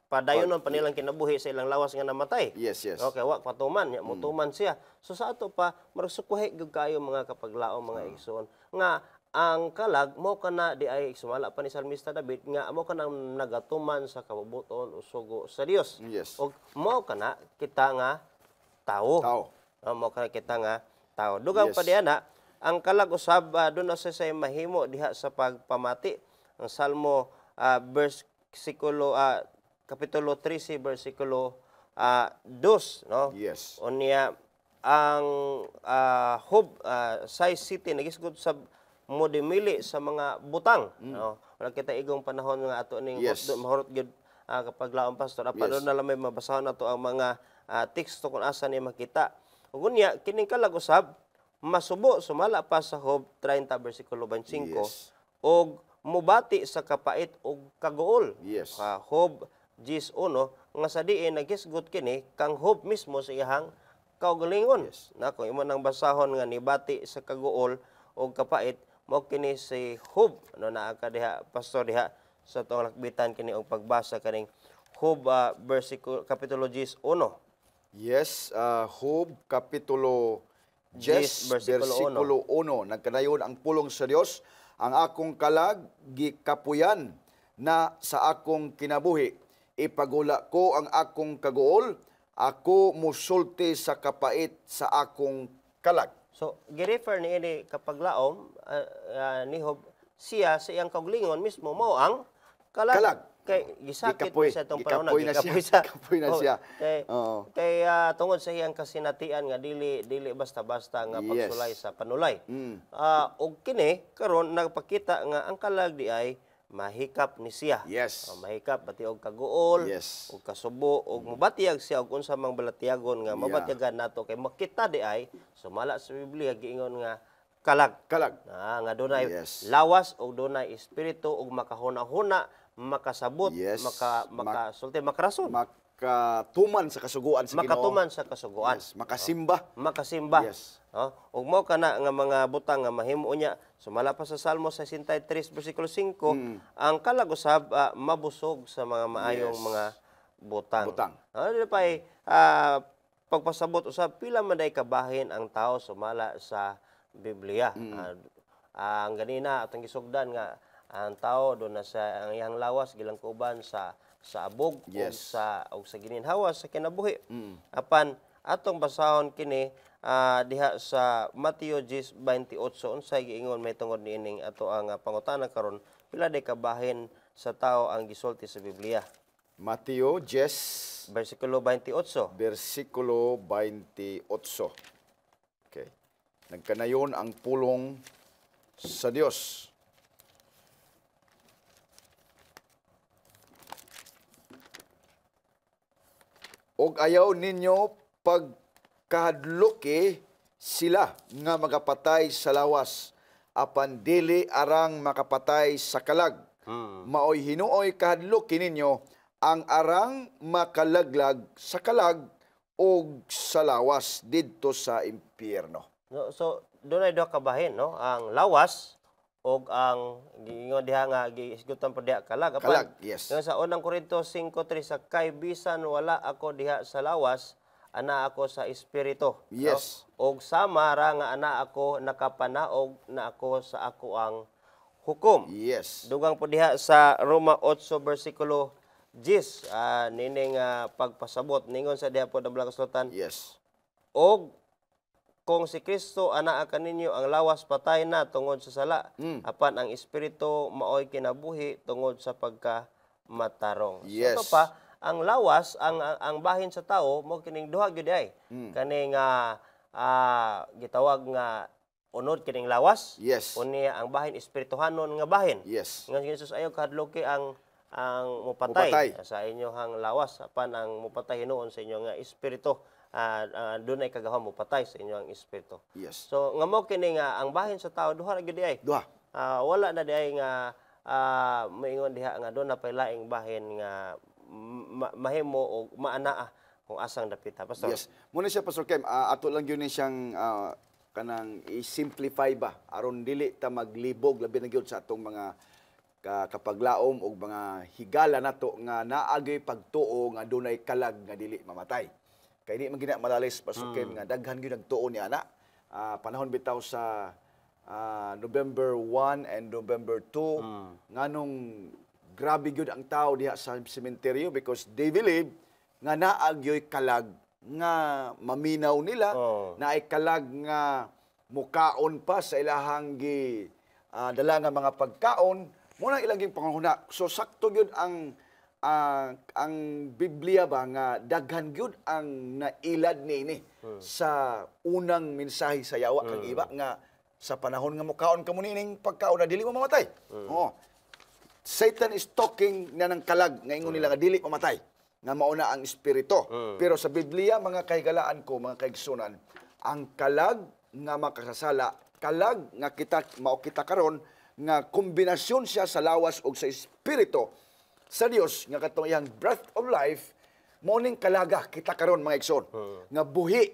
padayonon pa nilang kinabuhi sa ilang lawas nga namatay. Yes, yes. Okay, wa patuman nya mutuman siya. So sa ato pa murag sukwahi gyud kaayo mga kapaglaom mga igsoon nga ang kalag mao kana di ay sumala pa ni Salmista David nga mao kanang nagatuman sa kabubuton o sugo sa Dios. Yes. Og mao kana kita nga tao. Tao. Mao kana kita nga tao. Dugang Yes. pa diana ang kalag usab doon na sa mahimo diha sa pagpamati. Ang Salmo versikulo kapitulo 13 versikulo 2 no. Yes. Unya ang size city nagisgod sa modemili sa mga butang no. Wala kita igong panahon nga ato ning Yes. mahurot gyud kapag laom pastor apa Yes. doon na lang may mabasahon nato ang mga teksto kung asa ni makita. Ug unya kining kalag usab masubo sumala pa sa Job 30 versikulo 25 Yes. og mubati sa kapait ug kaguol. Yes. Job 10:1 nga sa diin nagisgot kini kang Job mismo sa iyang kaugalingon. Yes. Na kung imo nang basahon nga nibati sa kaguol ug kapait mo kini si Job ano naa ka diha pastor diha sa tong lakbitan kini og pagbasa kaning Job kapitulo 10:1. Yes, Job kapitulo 10 versikulo 1. Nagkadayon ang pulong sa Dios, ang akong kalag gikapuyan na sa akong kinabuhi. Ipagula ko ang akong kaguol, ako musulti sa kapait sa akong kalag. So, gi-refer ni ini kapag laom ni Job siya sa iyang kaugalingon mismo mo ang kalag. Kalag. Kay gisakit Gikapoy. sa itong Gikapoy panahon na siya. Gikapoy na siya. Oo. Kay tungod sa iyang kasinatian nga dili basta-basta nga Yes. pagsulay sa panulay. Mm. Og kini karon nagpakita nga ang kalag di ay mahikap ni siya. Yes. Mahikap bati og kaguol, Yes. og kasubo, og mabatiyag siya og unsa mang balatiyagon nga Yeah. mabatyagan nato kay makita di ay sumala sa Biblia giingon nga kalag. Kalag. Nga dunay Yes. lawas og dunay espiritu og makahuna-huna, makasabot, Yes. makasulti, makarason, Makatuman sa kasuguan sa Ginoo. makatuman sa kasuguan. Yes. Makasimba. Makasimba. Yes. Ug mao kana nga mga butang nga mahimo niya sumala pa sa Salmo 63 versikulo 5 ang kalag usab mabusog sa mga maayong Yes. mga butang. Butang. Dili pa'y pagpasabot usab pila man day kabahin ang tao sumala sa Biblia. Ang ganina atong gisugdan nga ang tao do na sa ang iyang lawas gilangkuban sa abog Yes. og sa gininhawa sa kinabuhi. Apan atong basahon kini diha sa Mateo 10:28 unsay giingon may tungod niining ato ang pangutana karon pila day kabahin sa tao ang gisulti sa Biblia. Mateo 10 Versikulo 28. versikulo 28. Okay. Nagkanayon ang pulong sa Dios. Og ayaw ninyo pagkahadloki sila nga magapatay sa lawas, apan dili arang makapatay sa kalag. Maoy hinuoy kahadloki ninyo ang arang makalaglag sa kalag o sa lawas didto sa impyerno. No, so dunay duha ka bahin no, ang lawas og ang giingon diha nga giisgutan pa diha kalag. Apan, Kalag, yes. nga sa unang Korinto 5:3 sa kay bisan wala ako diha sa lawas, ana ako sa espiritu. Yes. No? Og sama ra nga ana ako nakapanaog na ako sa ako ang hukom. Yes. Dugang po diha sa Roma 8 versikulo 10 nining pagpasabot ningon sa diha po dablang kasultan. Yes. Og kung si Kristo anaa kaninyo ang lawas patay na tungod sa sala, apan ang espiritu maoy kinabuhi tungod sa pagkamatarong. Yes. So ito pa, ang lawas, ang bahin sa tao mo kining duha gyud ay. Kaning gitawag nga unod kining lawas. Yes. Unya ang bahin espirituhanon nga bahin. Yes. Nga Jesus ayaw kahadloki ang mupatay Mupatay. sa inyong lawas apan ang mupatay hinuon sa inyo nga espiritu dunay kagahom mo patay sa inyong espiritu. Yes. So nga mo kini nga ang bahin sa tao duha ra gyud ay. Duha. Wala na diay nga moingon diha nga doon na pay laing bahin nga mahimo o maanaa kung asang dapita. Pastor. Yes. Muna siya, Pastor Kem, ato lang yun siyang kanang i-simplify ba aron dili ta maglibog labi na gyud sa atong mga kapaglaom o mga higala nato nga naagay pagtuo nga dunay kalag nga dili mamatay. Kay di man gina malalis, Pastor Kem, nga daghan gyud nagtuo ni ana. Panahon bitaw sa November 1 and November 2 nganong grabe gyud ang tao diha sa sementeryo because they believe nga naagyoy kalag nga maminaw nila, na ay kalag nga mukaon pa sa ilahang dala nga mga pagkaon, muna ilang ging panguna. So sakto gyud ang Biblia ba nga daghan gyud ang nailad niini sa unang mensahe sa yawa kang iba nga sa panahon nga mukaon kamo nining pagkaon na dili mo mamatay. Satan is talking na ng kalag nga ingon nila nga dili mamatay nga mauna ang espiritu. Pero sa Biblia, mga kahigalaan ko, mga kaigsunan, ang kalag nga makasasala, kalag nga kita karon nga kombinasyon siya sa lawas o sa espiritu sa Dios nga katong iyang breath of life, morning kalaga kita karon mga igsoon, nga buhi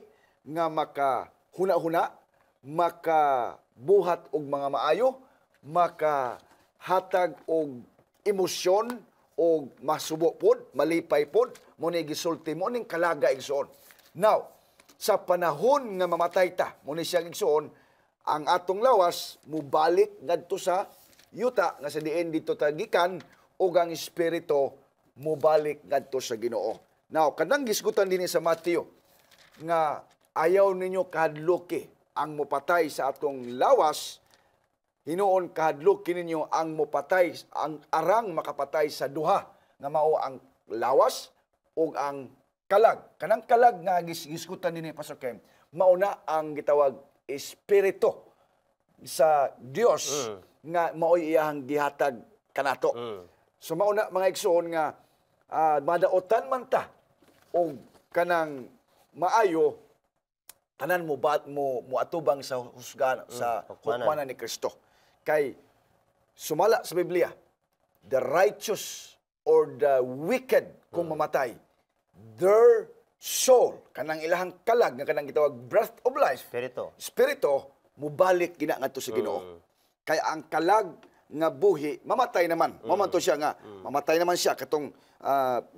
nga makahuna-huna, makabuhat og mga maayo, makahatag og emosyon o masubo pod, malipay pod, mo ni gisulti mo ning kalaga igsoon. Now, sa panahon nga mamatay ta, mo ni siyang igsoon, ang atong lawas mubalik ngadto sa yuta nga sa diin dito tagikan ug ang espiritu mubalik ngadto sa Ginoo. Now, kanang gisgutan dinhi sa Mateo nga ayaw ninyo kahadloki ang mopatay sa atong lawas. Hinuon kahadlok kininyo ang mopatay, ang arang makapatay sa duha nga mao ang lawas ug ang kalag. Kanang kalag nga gisgutan dinhi Pastor Kem, mao na ang gitawag espiritu sa Dios nga mao'y iyang gihatag kanato. So mao na mga igsoon nga madaotan man ta og kanang maayo tanan mo atubang sa husgahan sa hukmanan ni Kristo. Kay sumala sa Biblia, the righteous or the wicked kung mamatay, their soul, kanang ilahang kalag nga kanang gitawag breath of life, spirito mubalik gina ngadto sa Ginoo. Kaya ang kalag nga buhi mamatay naman. Mamanto siya nga mamatay naman siya katong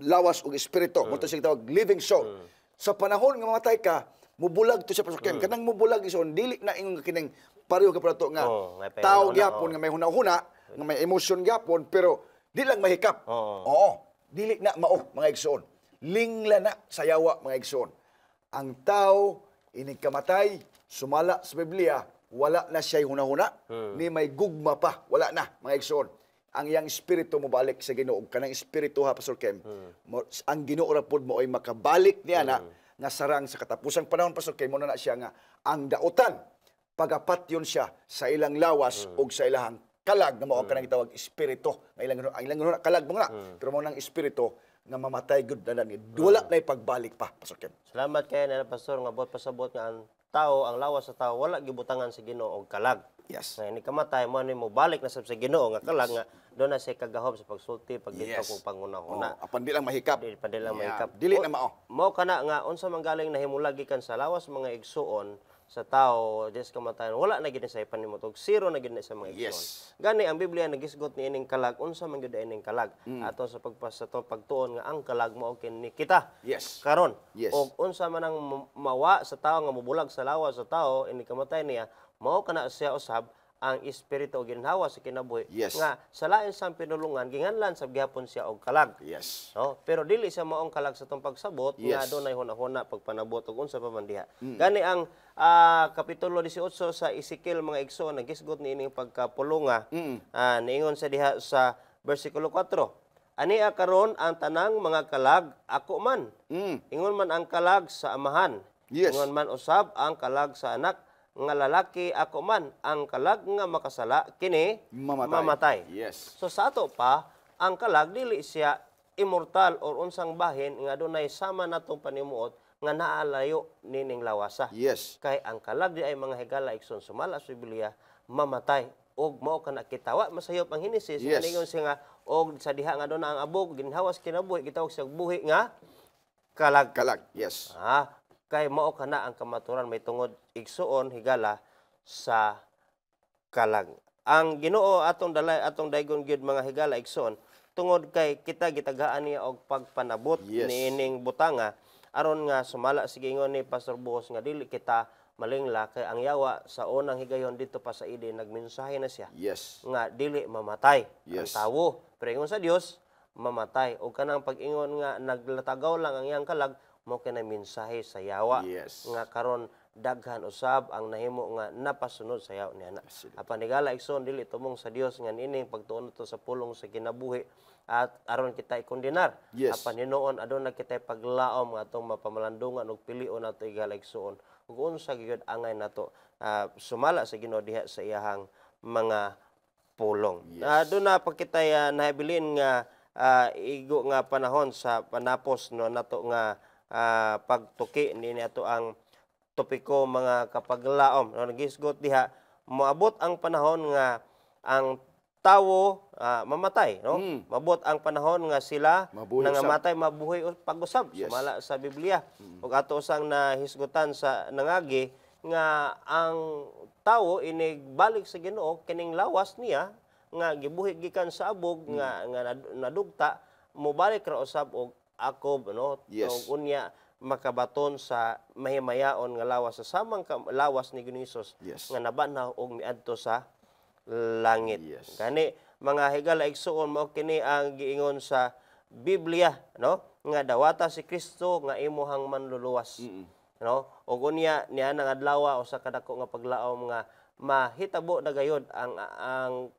lawas ug espiritu, mo to siya gitawag living soul. Sa panahon nga mamatay ka, mubulag to siya Pastor Ken. Kanang mubulag ison dili na ingon kining pareho ka prato nga tao gyapon nga may huna-huna, nga may emosyon gyapon pero di lang mahikap. Dili na mao mga igsoon. Lingla na sa yawa mga igsoon. Ang tao inig kamatay sumala sa Biblia, wala na siya huna-huna, ni may gugma pa, wala na mga igsoon. Ang iyang espiritu mo balik sa Ginoo. Kanang espiritu ha Pastor Ken, ang Ginoo ra pud mo ay makabalik niya na nga sarang sa katapusang panahon Pastor Ken, mo na siya nga ang dautan pagapatyon siya sa ilang lawas o sa ilang kalag na mao kanang gitawag espiritu. Ang ilang kalag mo na, pero mo nang espiritu nga mamatay gud na ni. Wala na pagbalik pa, Pastor Ken. Salamat kay na Pastor nga bot pasabot nga ang tao, ang lawas sa tao wala gibutangan sa Ginoo og kalag. Yes. Nga ni kamatay mo ni mo balik na sa Ginoo nga kalag nga do na siya kagahom sa pagsulti pagdito kung panguna-una. Apan di lang mahikap. Di lang mahikap. Dili na mao. Mao kana nga unsa man galing nahimulagi kan sa lawas mga igsuon sa tao des kamatayon wala na gid sa panimot og zero na gid sa mga igsoon. Gani ang Biblia nagisgot ni ining kalag unsa man gid ining kalag ato sa pagtuon nga ang kalag mao kini kita. Karon og unsa man ang mawa sa tao nga mobulag sa lawas sa tao ini kamatay niya mao kana siya usab ang espiritu ginhawa sa kinabuhi nga sa lain sang pinulungan ginganlan sa gihapon siya og kalag. No? Pero dili siya maong kalag sa tong pagsabot nga adunay huna-huna pagpanabot og unsa pa man diha. Gani ang kapitulo 18 sa Ezekiel mga igsoon nagisgot niining pagkapulunga niingon sa diha sa bersikulo 4. Ania karon ang tanang mga kalag ako man. Ingon man ang kalag sa amahan. Ingon man usab ang kalag sa anak nga lalaki ako man ang kalag nga makasala kini mamatay. So sa ato pa ang kalag dili siya immortal or unsang bahin nga dunay sama natong panimuot nga naalayo nining lawasa. Yes. Kay ang kalag di ay mga higala igsoon sumala sa Biblia mamatay og mao kana kitawa masayop ang Henesis Yes. ingon siya nga og sa diha nga doon na ang abog ginhawas kinabuhi gitawag siya buhi nga kalag. Kalag. Yes. Kay mao kana ang kamaturan may tungod igsuon higala sa kalag. Ang Ginoo atong daygon gyud mga higala igsoon tungod kay kita gitagaan niya og pagpanabot Yes. niining butanga aron nga sumala sige ingon ni Pastor Buhos nga dili kita malingla kay ang yawa sa unang higayon dito pa sa Eden nagmensahe na siya Yes. nga dili mamatay Yes. ang tawo pero ingon sa Dios mamatay o kanang pag-ingon nga naglatagaw lang ang iyang kalag mo kay na mensahe sa yawa Yes. nga karon daghan usab ang nahimo nga napasunod sa yawa niya. Absolutely. Apan nigala igsoon dili tumong sa Dios nga nining pagtuon to sa pulong sa kinabuhi at aron kita ikondenar. Yes. Apan hinuon aduna kita paglaom nga atong mapamalandungan og pilion nato igala igsoon ug unsa gyud angay nato sumala sa Ginoo diha sa iyahang mga pulong. Yes. Doon na pag kita nahabilin nga igo nga panahon sa panapos no nato nga pagtuki ni ato ang topiko mga kapaglaom. No, nagisgot diha moabot ang panahon nga ang tawo mamatay, no? Mabot ang panahon nga sila Mabuhi nangamatay mabuhay pag-usab Yes. sumala sa Biblia. Ug ato usang nahisgutan sa nangagi nga ang tawo inigbalik sa Ginoo kining lawas niya nga gibuhi gikan sa abog nga nadugta mobalik ra usab og akob no Yes. ug unya makabaton sa mahimayaon nga lawas sa samang lawas ni Ginisos Yes. nga nabanaw og miadto sa langit. Yes. Kani mga higala igsuon mao kini ang giingon sa Biblia no nga dawata si Kristo nga imuhang manluluwas. No? Ug unya niya nang adlaw usa ka dako nga paglaom nga mahitabo na gayud ang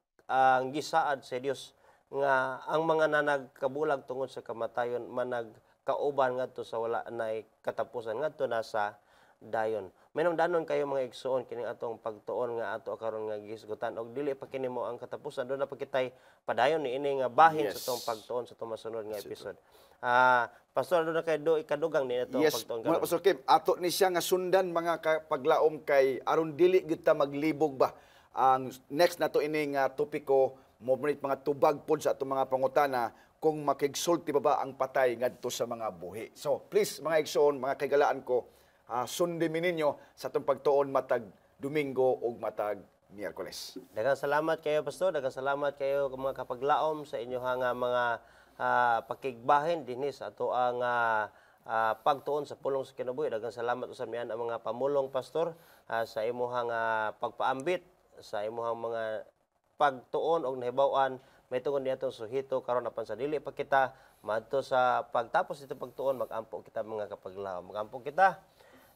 gisaad sa Dios nga ang mga nanagkabulag tungod sa kamatayon managkauban ngadto sa wala nay katapusan ngadto na sa dayon. Menong danon kayo mga igsuon kining atong pagtuon nga ato karon nga gisgutan og dili pa kini mo ang katapusan do na pa kitay padayon ni ini nga bahin Yes. sa atong pagtuon sa atong masunod nga episode. Pastor do na kay ikadugang ni atong Yes, pagtuon mga karon. Pastor Kim, ato ni siya nga sundan mga paglaom kay aron dili gyud ta maglibog ba. Ang next nato ini nga topiko mo mga tubag pod sa atong mga pangutana kung makigsulti ba ang patay ngadto sa mga buhi. So, please mga igsoon, mga kaigalaan ko, sundin mi ninyo sa atong pagtuon matag Domingo ug matag Miyerkules. Daghang salamat kayo pastor, daghang salamat kayo mga kapaglaom sa inyo nga mga pakigbahin dinhi sa ato ang pagtuon sa pulong sa kinabuhi. Daghang salamat usab niyan ang mga pamulong pastor sa imuhang pagpaambit sa imuhang mga pagtuon og nahibaw-an may tungod niadtong suhito karon apan sa dili pa kita madto sa pagtapos dito pagtuon magampo kita mga kapaglaom. Magampo kita.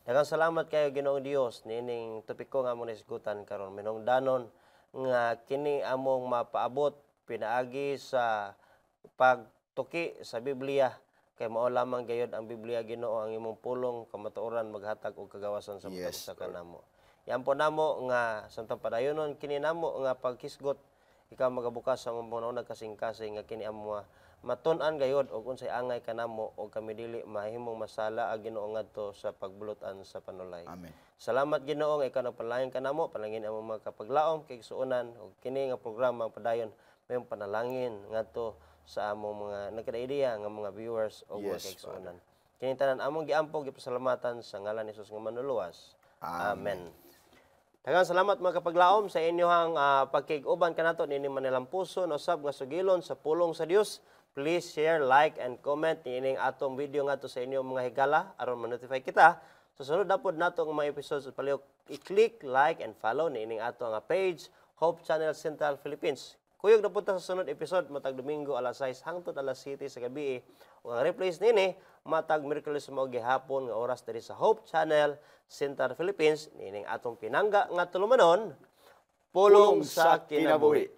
Daghang salamat kayo Ginoong Dios nining topiko nga among naisgutan karon minungdanon nga kini among mapaabot pinaagi sa pagtuki sa Biblia kay mao lamang gayud ang Biblia Ginoo ang imong pulong kamatuoran maghatag og kagawasan sa Yes, sa kanamo. Yan po namo nga samtang padayonon kini namo nga pagkisgot ikaw magabukas sa mga nagkasing-kasing nga kini amo matun-an gayud og unsay angay kanamo og kami dili mahimong masala ang Ginoo ngadto sa pagbulutan sa panulay. Amen. Salamat Ginoo nga ikaw nagpalayan kanamo palangin ang mga kapaglaom kay suonan og kini nga programa padayon mayong panalangin ngadto sa among mga nagkadaidiya nga mga viewers o mga Yes, kaigsuonan. Kini tanan among giampog gipasalamatan sa ngalan ni Jesus nga manluluwas. Amen. Daghang salamat mga kapaglaom sa inyohang pagkig-uban kanato nini manilampuson usab nga sugilon sa pulong sa Dios. Please share, like and comment niining atong video ngadto sa inyong mga higala aron ma-notify kita sa sunod na pod nato nga mga episodes palihog i-click, like and follow niining ato nga page Hope Channel Central Philippines. Kuyog na punta sa sunod episode matag Domingo alas 6 hangtod alas 7 sa gabi. Ug ang replays nini matag Miyerkules mao gihapon nga oras diri sa Hope Channel Central Philippines nining atong pinangga nga tulumanon pulong sa kinabuhi.